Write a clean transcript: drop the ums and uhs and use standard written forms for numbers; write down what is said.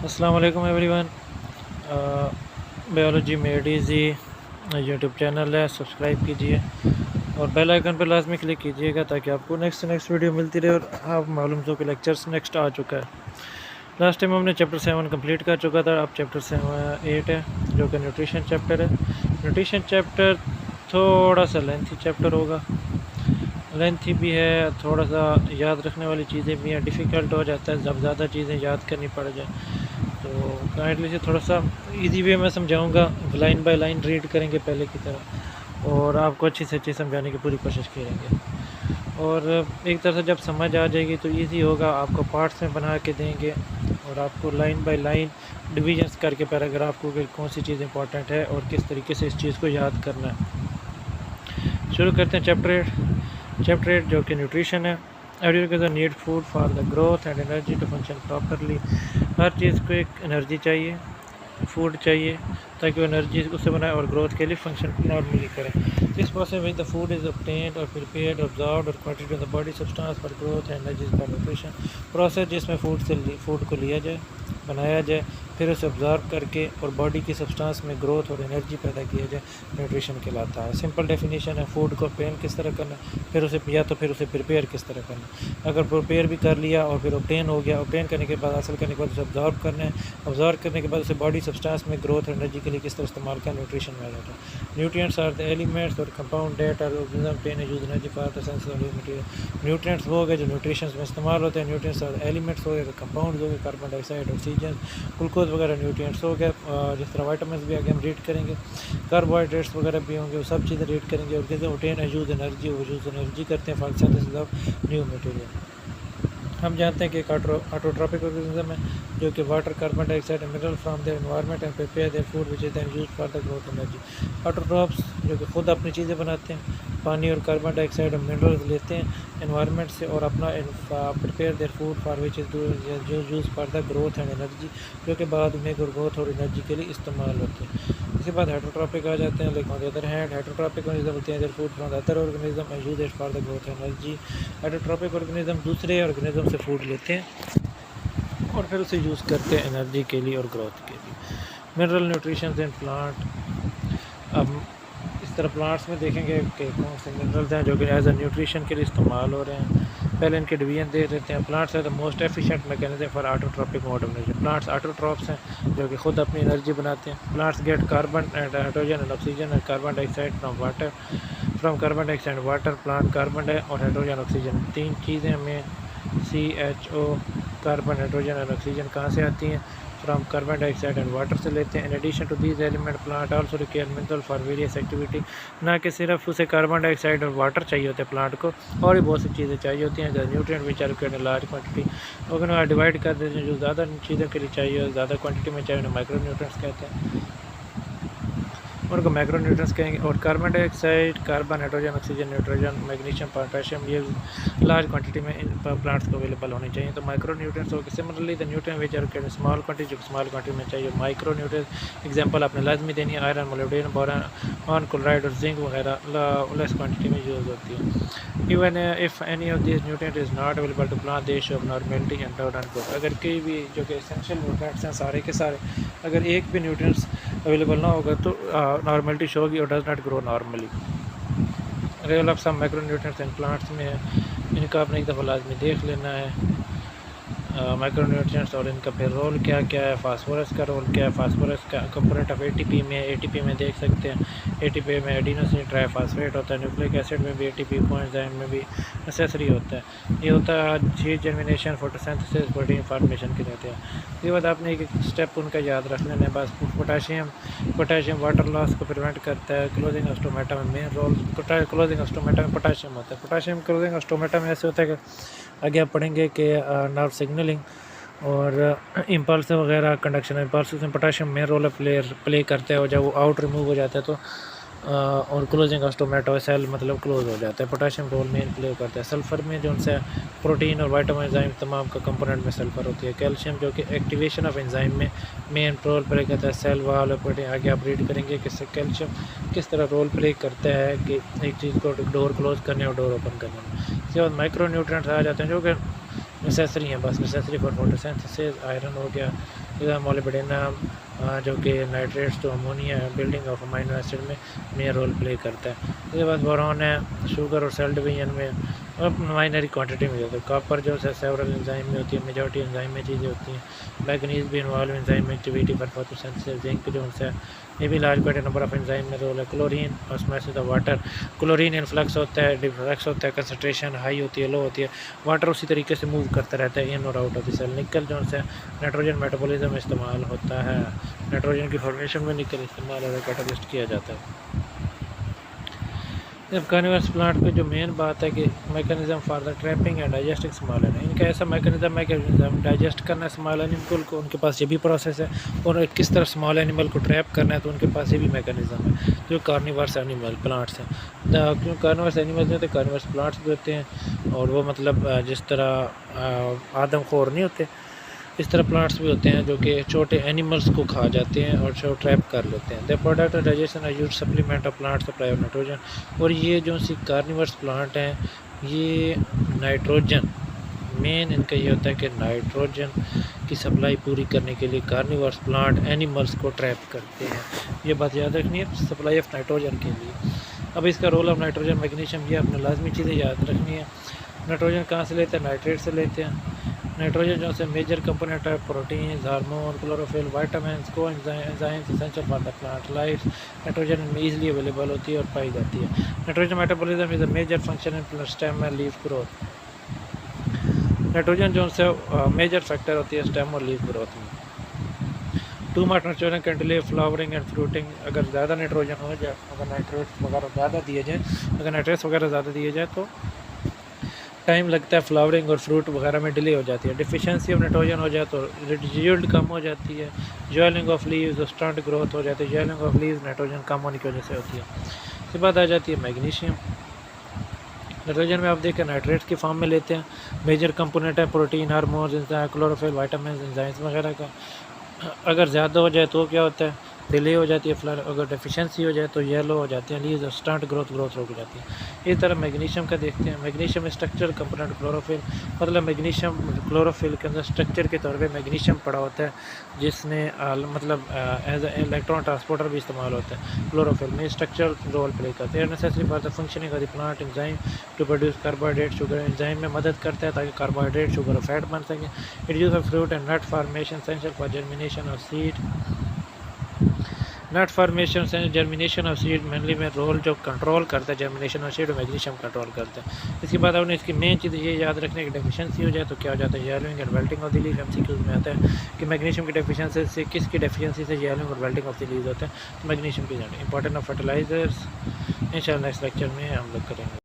अस्सलाम वालेकुम everyone. Biology made easy YouTube channel है, सब्सक्राइब कीजिए और बेल आइकन पर लाजमी क्लिक कीजिएगा ताकि आपको नेक्स्ट से नेक्स्ट वीडियो मिलती रहे। और आप मालूम हो कि लेक्चर्स नेक्स्ट आ चुका है। लास्ट टाइम हमने चैप्टर 7 कंप्लीट कर चुका था। अब चैप्टर 8 है जो कि न्यूट्रिशन चैप्टर है। न्यूट्रिशन चैप्टर थोड़ा सा लेंथी चैप्टर होगा, लेंथी भी है, थोड़ा सा याद रखने वाली चीज़ें भी हैं, डिफ़िकल्ट हो जाता है जब ज़्यादा चीज़ें याद करनी पड़ जाए। तो काइंडली से थोड़ा सा इजी वे में समझाऊंगा, लाइन बाय लाइन रीड करेंगे पहले की तरह और आपको अच्छी से अच्छी समझाने की पूरी कोशिश करेंगे। और एक तरह से जब समझ आ जाएगी तो इजी होगा, आपको पार्ट्स में बना के देंगे और आपको लाइन बाय लाइन डिविजन्स करके पैराग्राफ को कि कौन सी चीज़ इंपॉर्टेंट है और किस तरीके से इस चीज़ को याद करना है। शुरू करते हैं चैप्टर 8 जो कि न्यूट्रिशन है। Every need food for the growth and energy to function properly. हर चीज़ को एक एनर्जी चाहिए, फूड चाहिए ताकि वो एनर्जी उससे बनाए और ग्रोथ के लिए फंक्शन नॉर्मली करें। This process with the food is obtained और प्रिपेयर्ड ऑब्जर्व्ड और quantity of the body substance for growth and energy for nutrition. Process जिसमें फूड को लिया जाए, बनाया जाए, फिर उसे ऑब्जर्व करके और बॉडी की सब्सटेंस में ग्रोथ और एनर्जी पैदा किया जाए, न्यूट्रिशन कहलाता है। सिंपल डेफिनेशन है, फूड को ऑब्टेन किस तरह करना, फिर उसे प्रिपेयर किस तरह करना। अगर प्रिपेयर भी कर लिया और फिर ऑब्टेन हो गया, ऑब्टेन करने के बाद हासिल करने के बाद उसे ऑब्जर्व करना है, ऑब्जर्व करने के बाद उसे बॉडी सब्सटेंस में ग्रोथ और एनर्जी के लिए किस तरह इस्तेमाल करना, न्यूट्रिशन में आ जाता है। न्यूट्रिएंट्स आर द एलिमेंट्स और compound that are obtain use energy for the sense of material. Nutrients वो हो गए जो न्यूट्रिशन में इस्तेमाल होते हैं। न्यूट्रिएंट्स और एलिमेंट्स हो गए, कंपाउंड हो गए, कार्बन डाइऑक्साइड, ऑक्सीजन, ग्लूकोज वगैरह न्यूट्रिएंट्स हो गए। जिस तरह वाइटामिन भी आगे हम रीड करेंगे, कार्बोहाइड्रेट्स वगैरह भी होंगे, वो सब चीज़ें रीड करेंगे। और कहते हैं ऑब्टेन यूज एनर्जी, वो यूज एनर्जी करते हैं for synthesis of new material. हम जानते हैं कि एक ऑटोट्रॉपिक ऑर्गेनिज्म है जो कि water, carbon dioxide and mineral from their environment and prepare their food which is then used for the growth energy. Autotrophs जो कि खुद अपनी चीज़ें बनाते हैं, पानी और कार्बन डाइऑक्साइड और मिनरल्स लेते हैं एनवायरनमेंट से और अपना prepare their food for which is जो use for the growth and energy, जो कि बाद में ग्रोथ और एनर्जी के लिए इस्तेमाल होते हैं। इसके बाद हेटरोट्रॉपिक आ जाते हैं। Like on the other hand heterotrophic organism होते हैं their food from the other organism and use it for the growth energy. Heterotrophic organism दूसरे ऑर्गेनिज्म से फूड लेते हैं और फिर उसे यूज़ करते हैं एनर्जी के लिए और ग्रोथ के लिए। Mineral nutrition in plant. अब इस तरह प्लांट्स में देखेंगे कि कौन से मिनरल्स हैं जो कि एज अ न्यूट्रिशन के लिए इस्तेमाल हो रहे हैं। पहले इनके डिवीजन दे देते हैं। प्लांट्स है the most efficient mechanism for autotrophic mode of energy. Plants autotrophs हैं जो कि खुद अपनी एनर्जी बनाते हैं। Plants get carbon and hydrogen and oxygen and carbon dioxide from carbon dioxide and water. Plant carbon और हाइड्रोजन ऑक्सीजन, तीन चीज़ें हमें CHO, कार्बन, हाइड्रोजन और ऑक्सीजन कहाँ से आती हैं? From carbon dioxide and water से लेते हैं। In addition to these element plant also require mineral for various activity. ना कि सिर्फ उसे कार्बन डाइऑक्साइड और वाटर चाहिए होते हैं प्लांट को, और भी बहुत सी चीज़ें चाहिए होती हैं। Nutrient which are required in large quantity. अगर डिवाइड कर देते हैं जो ज़्यादा चीज़ों के लिए चाहिए, ज़्यादा क्वांटिटी में चाहिए, उन्हें माइक्रो न्यूट्रिएंट्स कहते हैं, उनको माइक्रो न्यूट्रिएंट्स कहेंगे। और carbon dioxide, carbon, hydrogen, oxygen, nitrogen, magnesium, potassium, ये लार्ज क्वांटिटी में इन प्लांट्स को अवेलेबल होनी चाहिए, तो माइक्रो न्यूट्रिएंट्स होगी। Similarly the nutrient which are small quantity, जो स्मॉल क्वांटिटी में चाहिए, माइक्रो न्यूट्रिएंट्स। एग्जांपल आपने लाजमी देनी है, आयरन, मोलिब्डेनम, बोरॉन, क्लोराइड और जिंक वगैरह लेस क्वांटिटी में यूज़ होती है। Even if any of this nutrient is not available to plant, they show normality and down and growth. अगर कोई भी जो कि एसेंशियल न्यूट्रिएंट्स हैं सारे के सारे, अगर एक भी न्यूट्रिएंट्स अवेलेबल ना होगा तो नॉर्मलिटी शो होगी और does not grow normally. Role of some micro nutrients in plants में है, इनका आपने एक दफ़ा लाजमी देख लेना है माइक्रो न्यूट्रिएंट्स और इनका फिर रोल क्या क्या है। फास्फोरस का रोल क्या है? फास्फोरस का कंपोनेंट ऑफ ATP में, ATP में देख सकते हैं, ATP में एडिनोसिन ट्राइफॉस्फेट होता है। न्यूक्लिक एसिड में भी ATP, कोएंजाइम में भी नेसेसरी होता है। ये होता है जी जर्मिनेशन, फोटोसिंथेसिस, प्रोटीन फार्मेशन के रहते हैं। इसके बाद आपने एक स्टेप उनका याद रख लेना है बस। पोटाशियम वाटर लॉस को प्रिवेंट करता है। क्लोजिंग ऑफ स्टोमेटा में main role, closing of stomata में पोटाशियम होता है। पोटाशियम क्लोजिंग ऑफ स्टोमेटा में ऐसे होता है कि आगे आप पढ़ेंगे कि नर्व सिग्नलिंग और इम्पल्स वगैरह, कंडक्शन इम्पल्स में पोटाशियम मेन रोल प्ले करता है। और जब वो आउट रिमूव हो जाता है तो और क्लोजिंग ऑफ स्टोमेटा सेल मतलब क्लोज हो जाता है। पोटाशियम रोल मेन प्ले करता है। सल्फ़र में जो उनसे प्रोटीन और वाइटामिन एंजाइम तमाम का कंपोनेंट में सल्फ़र होती है। कैल्शियम जो कि एक्टिवेशन ऑफ एंजाइम में मेन रोल प्ले करता है। सेल वाल और प्रोटीन, आगे आप रीड करेंगे कि कैल्शियम किस तरह रोल प्ले करता है कि एक चीज़ को डोर क्लोज करने और डोर ओपन करने में। इसके बाद माइक्रो न्यूट्रिएंट्स आ जाते हैं जो कि नेसेसरी हैं, बस नेसेसरी फॉर फोटोसिंथेसिस। आयरन हो गया, जैसे मोलिब्डेनम जो कि नाइट्रेट्स तो अमोनिया है, बिल्डिंग ऑफ अमाइनो एसिड में मेन रोल प्ले करता है। उसके बाद बोरॉन है, शुगर और सेल डिवीजन में माइनरी क्वांटिटी में होता है। कॉपर जो है सेवरल एंजाइम में होती है, मेजॉरिटी एंजाइम में चीज़ें होती हैं। मैग्नीज भी involve enzyme activity for photosynthesis. Zinc जो है ये भी large quantity number of enzyme में रोल है। Chlorine osmosis of water, chlorine influx होता है, डिफ्लक्स होता है, कंसनट्रेशन हाई होती है, लो होती है। वाटर उसी तरीके से मूव करता रहता है इन और आउट ऑफ द सेल। निकल जो है नाइट्रोजन मेटाबॉलिज्म में इस्तेमाल होता है, नाइट्रोजन की फॉर्मेशन में निकल इस्तेमाल एज कैटालिस्ट किया जाता है। जब कार्निवरस प्लांट की जो मेन बात है कि mechanism for the trapping and digesting small animal, इनका ऐसा मैकेनिज्म है कि डाइजेस्ट करना है स्मॉल एनिमल को, उनके पास ये भी प्रोसेस है, और किस तरह स्मॉल एनिमल को ट्रैप करना है तो उनके पास ये भी मैकेनिज्म है। जो कार्निवर्स एनिमल प्लांट्स हैं, क्यों कार्निवर्स एनिमल्स होते हैं, कार्निवर्स प्लांट्स भी होते हैं, और वो मतलब जिस तरह आदमखोर नहीं होते इस तरह प्लांट्स भी होते हैं जो कि छोटे एनिमल्स को खा जाते हैं और जो ट्रैप कर लेते हैं। The product of digestion are used supplement of plant supply of nitrogen. और ये जो सी कार्निवर्स प्लांट हैं ये नाइट्रोजन मेन इनका ये होता है कि नाइट्रोजन की सप्लाई पूरी करने के लिए कार्निवर्स प्लांट एनिमल्स को ट्रैप करते हैं। ये बात याद रखनी है सप्लाई ऑफ नाइट्रोजन के लिए। अब इसका रोल ऑफ नाइट्रोजन मैग्नीशियम, ये अपने लाजमी चीज़ें याद रखनी है। नाइट्रोजन कहाँ से लेते हैं, नाइट्रेट से लेते हैं। नाइट्रोजन जो है मेजर कंपोनेंट है protein, hormone, chlorophyll, vitamins, coenzymes essential for the plant life. Nitrogen में ईजिली अवेलेबल होती है और पाई जाती है। Nitrogen metabolism is a major function in plant stem and leaf growth. Nitrogen जो है मेजर फैक्टर होती है स्टेम और लीफ ग्रोथ में। Too much nitrogen can delay flowering and fruiting. अगर ज़्यादा नाइट्रोजन हो जाए, अगर नाइट्रेट्स वगैरह ज़्यादा दिए जाए, अगर नाइट्रेट्स वगैरह ज़्यादा दिए जाए तो टाइम लगता है फ्लावरिंग और फ्रूट वगैरह में डिले हो जाती है। डिफिशिएंसी ऑफ नाइट्रोजन हो जाए तो यील्ड कम हो जाती है। ज्वेलिंग ऑफ लीव्स, स्टंट ग्रोथ हो जाती है। ज्वेलिंग ऑफ लीव्स नाइट्रोजन कम होने की वजह से होती है। इसके बाद आ जाती है मैग्नीशियम। नाइट्रोजन में आप देखें नाइट्रेट्स की फॉर्म में लेते हैं। मेजर कंपोनेंट है protein, hormones, chlorophyll, vitamin, enzymes वगैरह का। अगर ज़्यादा हो जाए तो क्या होता है, डिले हो जाती है फ्लावर। अगर डेफिशिएंसी हो जाए तो येलो हो जाती है लीव्स, स्टंट ग्रोथ रुक जाती है। इस तरह मैग्नीशियम का देखते हैं। मैग्नीशियम स्ट्रक्चरल कंपोनेंट क्लोरोफिल, मतलब मैग्नीशियम क्लोरोफिल के अंदर स्ट्रक्चर के तौर पे मैग्नीशियम पड़ा होता है, जिसने मतलब एज इलेक्ट्रॉन ट्रांसपोर्टर भी इस्तेमाल होता है। क्लोरोफिल में स्ट्रक्चरल रोल प्ले करते हैं। Necessary for the functioning of the plant enzyme to produce carbohydrate sugar. Enzyme में मदद करता है ताकि कार्बोहाइड्रेट शुगर और फैट बन सके। It use of fruit and nut formation essential for germination of seed. Nut formation से जर्मिनेशन ऑफ सीड मेनली में रोल जो कंट्रोल करता है जर्मिनेशन ऑफ सीड और मैग्नीशियम कंट्रोल करता है। इसके बाद आपने इसकी मेन चीज़ ये याद रखने की डेफिशिएंसी हो जाए तो क्या हो जाता है, yellowing and वेल्टिंग of the leaf. MCQs में आता है कि मैग्नीशियम की डेफिशिएंसी से किसकी डेफिशिएंसी से येलोइंग और वेल्टिंग ऑफ द लीफ होता है, तो मैग्नीशियम की जाने। इंपॉर्टेंट ऑफ फर्टिलाइजर्स इंशाल्लाह नेक्स्ट लेक्चर में हम लोग करेंगे।